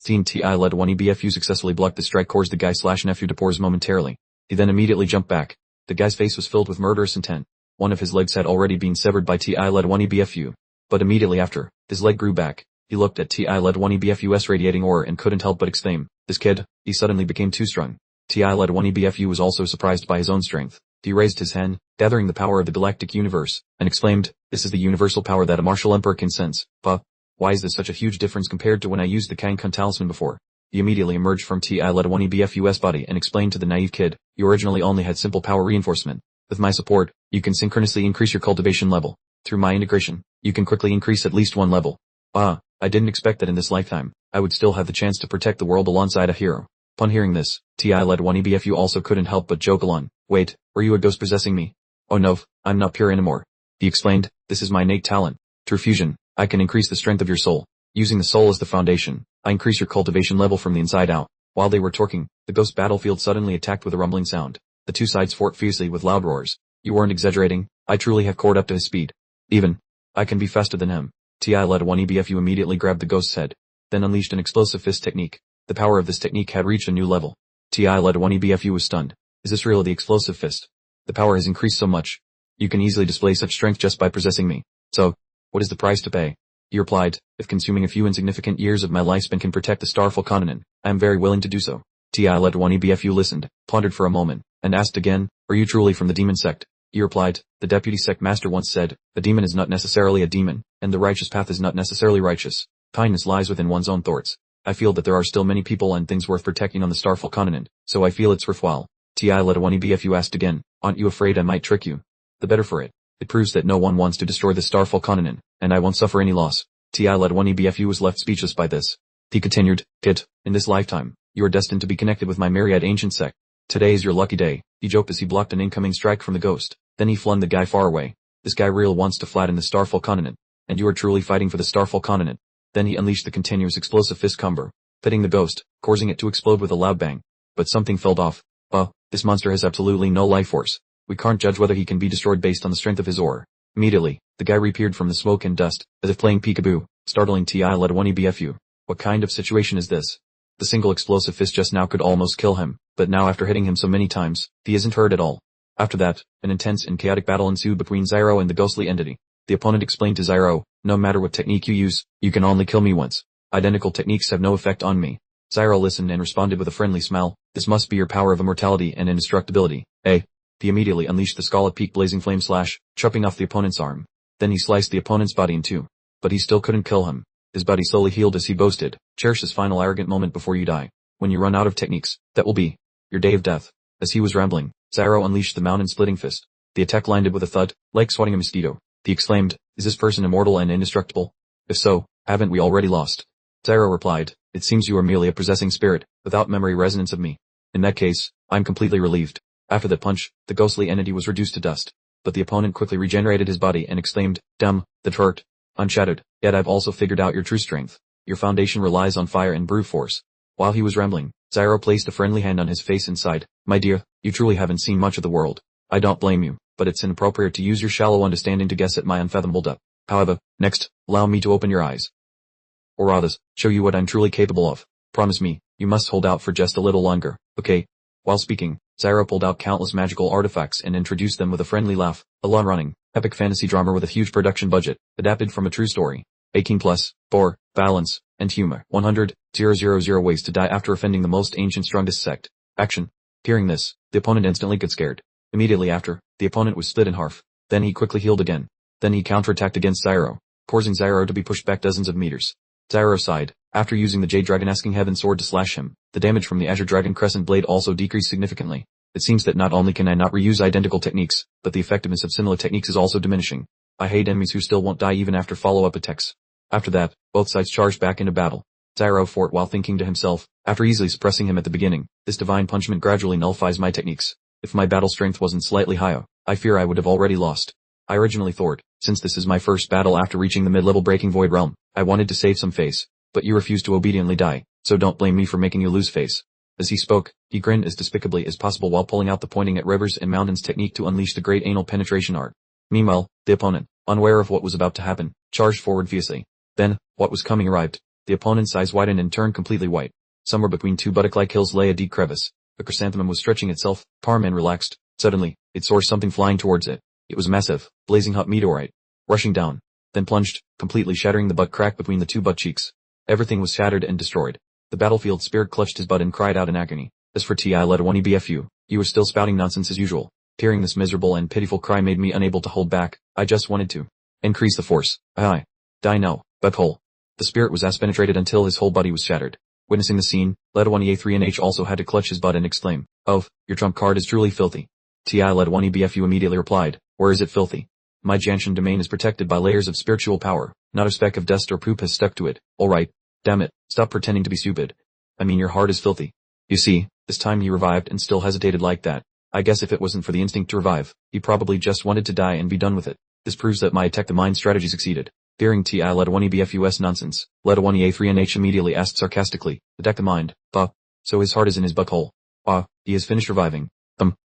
Seeing Ti led 1EBFU successfully block the strike caused the guy/nephew to pause momentarily. He then immediately jumped back. The guy's face was filled with murderous intent. One of his legs had already been severed by Ti led 1EBFU. But immediately after, his leg grew back. He looked at Ti led 1EBFU's radiating aura and couldn't help but exclaim, "This kid, he suddenly became too strong." Ti led 1EBFU was also surprised by his own strength. He raised his hand, gathering the power of the galactic universe, and exclaimed, "This is the universal power that a martial emperor can sense. But why is this such a huge difference compared to when I used the Kankan talisman before?" He immediately emerged from Ti led 1EBFU's body and explained to the naive kid, "You originally only had simple power reinforcement. With my support, you can synchronously increase your cultivation level. Through my integration, you can quickly increase at least one level. I didn't expect that in this lifetime, I would still have the chance to protect the world alongside a hero." Upon hearing this, Ti led 1EBFU also couldn't help but joke along. "Wait, were you a ghost possessing me?" "Oh no, I'm not pure anymore." He explained, "This is my innate talent. Through fusion, I can increase the strength of your soul. Using the soul as the foundation, I increase your cultivation level from the inside out." While they were talking, the ghost battlefield suddenly attacked with a rumbling sound. The two sides fought fiercely with loud roars. "You weren't exaggerating, I truly have caught up to his speed. Even, I can be faster than him." Ti led 1EBFU immediately grabbed the ghost's head, then unleashed an explosive fist technique. The power of this technique had reached a new level. Ti led 1EBFU was stunned. "Is this really the explosive fist? The power has increased so much. You can easily display such strength just by possessing me. So, what is the price to pay?" He replied, "If consuming a few insignificant years of my lifespan can protect the Starfall continent, I am very willing to do so." Ti led 1EBFU listened, pondered for a moment, and asked again, "Are you truly from the demon sect?" He replied, "The deputy sect master once said, a demon is not necessarily a demon, and the righteous path is not necessarily righteous. Kindness lies within one's own thoughts. I feel that there are still many people and things worth protecting on the Starfall continent, so I feel it's worthwhile." Ti led 1EBFU asked again, "Aren't you afraid I might trick you?" "The better for it. It proves that no one wants to destroy the Starfall continent, and I won't suffer any loss." Ti led 1EBFU was left speechless by this. He continued, "Kid, in this lifetime, you are destined to be connected with my myriad ancient sect. Today is your lucky day," he joked as he blocked an incoming strike from the ghost. Then he flung the guy far away. "This guy real wants to flatten the Starfall continent, and you are truly fighting for the Starfall continent." Then he unleashed the continuous explosive fist combo, hitting the ghost, causing it to explode with a loud bang. But something fell off. This monster has absolutely no life force. We can't judge whether he can be destroyed based on the strength of his aura." Immediately, the guy reappeared from the smoke and dust, as if playing peekaboo, startling Ti led 1EBFU. What kind of situation is this? The single explosive fist just now could almost kill him, but now after hitting him so many times, he isn't hurt at all. After that, an intense and chaotic battle ensued between Zyro and the ghostly entity. The opponent explained to Zyro, "No matter what technique you use, you can only kill me once. Identical techniques have no effect on me." Zyro listened and responded with a friendly smile, "This must be your power of immortality and indestructibility, eh?" He immediately unleashed the Scarlet Peak blazing flame slash, chopping off the opponent's arm. Then he sliced the opponent's body in two. But he still couldn't kill him. His body slowly healed as he boasted, "Cherish this final arrogant moment before you die. When you run out of techniques, that will be your day of death." As he was rambling, Zyro unleashed the mountain-splitting fist. The attack landed with a thud, like swatting a mosquito. He exclaimed, "Is this person immortal and indestructible? If so, haven't we already lost?" Zyro replied, "It seems you are merely a possessing spirit, without memory resonance of me. In that case, I'm completely relieved." After that punch, the ghostly entity was reduced to dust. But the opponent quickly regenerated his body and exclaimed, "Damn, that hurt. Unshattered, yet I've also figured out your true strength. Your foundation relies on fire and brute force." While he was rambling, Zyro placed a friendly hand on his face and sighed, "My dear, you truly haven't seen much of the world. I don't blame you, but it's inappropriate to use your shallow understanding to guess at my unfathomable depth. However, next, allow me to open your eyes. Or rather, show you what I'm truly capable of. Promise me, you must hold out for just a little longer, okay?" While speaking, Zyro pulled out countless magical artifacts and introduced them with a friendly laugh. A long-running, epic fantasy drama with a huge production budget, adapted from a true story. 18+, bore, balance, and humor. 100,000 ways to die after offending the most ancient strongest sect. Action. Hearing this, the opponent instantly got scared. Immediately after, the opponent was split in half. Then he quickly healed again. Then he counterattacked against Zyro, causing Zyro to be pushed back dozens of meters. Zyro sighed, after using the Jade Dragon asking Heaven Sword to slash him. The damage from the Azure Dragon Crescent Blade also decreased significantly. It seems that not only can I not reuse identical techniques, but the effectiveness of similar techniques is also diminishing. I hate enemies who still won't die even after follow-up attacks. After that, both sides charged back into battle. Zyro fought while thinking to himself, after easily suppressing him at the beginning, "This divine punishment gradually nullifies my techniques. If my battle strength wasn't slightly higher, I fear I would have already lost. I originally thought, since this is my first battle after reaching the mid-level Breaking Void realm, I wanted to save some face. But you refused to obediently die, so don't blame me for making you lose face." As he spoke, he grinned as despicably as possible while pulling out the pointing at rivers and mountains technique to unleash the great anal penetration art. Meanwhile, the opponent, unaware of what was about to happen, charged forward fiercely. Then, what was coming arrived. The opponent's eyes widened and turned completely white. Somewhere between two buttock-like hills lay a deep crevice. A chrysanthemum was stretching itself. Parman relaxed. Suddenly, it saw something flying towards it. It was massive, blazing hot meteorite. Rushing down. Then plunged, completely shattering the butt crack between the two butt cheeks. Everything was shattered and destroyed. The battlefield spirit clutched his butt and cried out in agony. As for Ti-1 BFU, you were still spouting nonsense as usual. Hearing this miserable and pitiful cry made me unable to hold back. I just wanted to increase the force. Die now, butthole. The spirit was penetrated until his whole body was shattered. Witnessing the scene, Led1EA3NH also had to clutch his butt and exclaim, "Oh, your trump card is truly filthy." Ti-Led1E BFU immediately replied, "Where is it filthy? My Janshin domain is protected by layers of spiritual power. Not a speck of dust or poop has stuck to it. Alright. Damn it, stop pretending to be stupid. I mean your heart is filthy." You see, this time he revived and still hesitated like that. I guess if it wasn't for the instinct to revive, he probably just wanted to die and be done with it. This proves that my attack the mind strategy succeeded. Fearing Ti-Led1E BFU's nonsense, Led1EA3NH immediately asked sarcastically, "Attack the mind, bah. So his heart is in his butthole. Ah, he has finished reviving.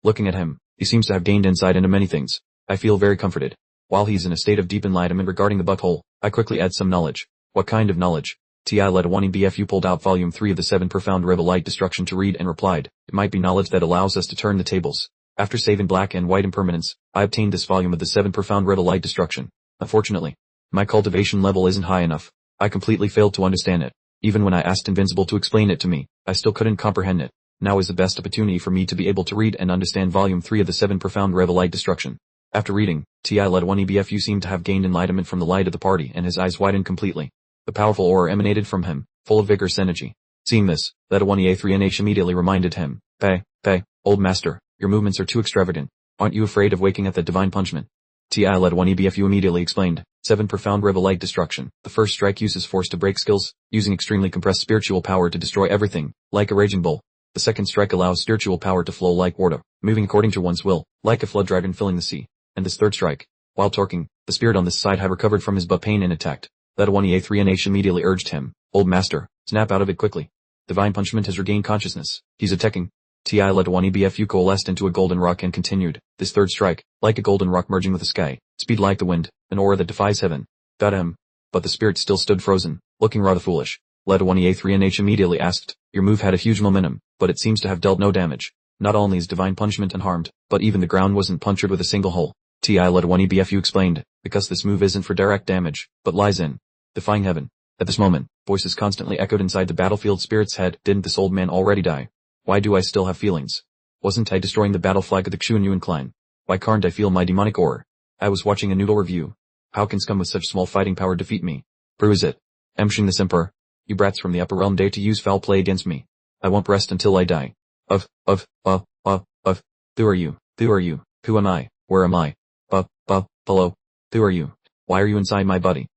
Looking at him, he seems to have gained insight into many things. I feel very comforted. While he's in a state of deep enlightenment regarding the butthole, I quickly add some knowledge." "What kind of knowledge?" Ti-Led1E BFU pulled out volume 3 of the 7 Profound Revelite Destruction to read and replied, "It might be knowledge that allows us to turn the tables. After saving black and white impermanence, I obtained this volume of the 7 Profound Revelite Destruction. Unfortunately, my cultivation level isn't high enough. I completely failed to understand it. Even when I asked Invincible to explain it to me, I still couldn't comprehend it. Now is the best opportunity for me to be able to read and understand volume 3 of the 7 Profound Revelite Destruction." After reading, Ti-Led1E BFU seemed to have gained enlightenment from the light of the party and his eyes widened completely. The powerful aura emanated from him, full of vigorous energy. Seeing this, Led1EA3NH immediately reminded him, Pay, old master, your movements are too extravagant. Aren't you afraid of waking at that divine punishment?" Ti-Led1E BFU immediately explained, 7 Profound Revelite Destruction. The first strike uses force to break skills, using extremely compressed spiritual power to destroy everything, like a raging bull. The second strike allows spiritual power to flow like water, moving according to one's will, like a flood dragon filling the sea. And this third strike, while torquing, the spirit on this side had recovered from his butt pain and attacked. Led1EA3NH immediately urged him, "Old master, snap out of it quickly. Divine Punishment has regained consciousness. He's attacking." Ti-Led1E BFU coalesced into a golden rock and continued, "This third strike, like a golden rock merging with the sky, speed like the wind, an aura that defies heaven. Got him." But the spirit still stood frozen, looking rather foolish. Led1EA3NH immediately asked, "Your move had a huge momentum, but it seems to have dealt no damage. Not only is Divine Punishment unharmed, but even the ground wasn't punctured with a single hole." Ti-Led1E BFU explained, "Because this move isn't for direct damage, but lies in defying heaven." At this moment, voices constantly echoed inside the battlefield spirit's head. Didn't this old man already die? Why do I still have feelings? Wasn't I destroying the battle flag of the Xuanyuan clan? Why can't I feel my demonic aura? I was watching a noodle review. How can scum with such small fighting power defeat me? Bruise it. Emshin this emperor. You brats from the upper realm dare to use foul play against me. I won't rest until I die. Who are you? Who are you? Who am I? Where am I? Hello? Who are you? Why are you inside my body?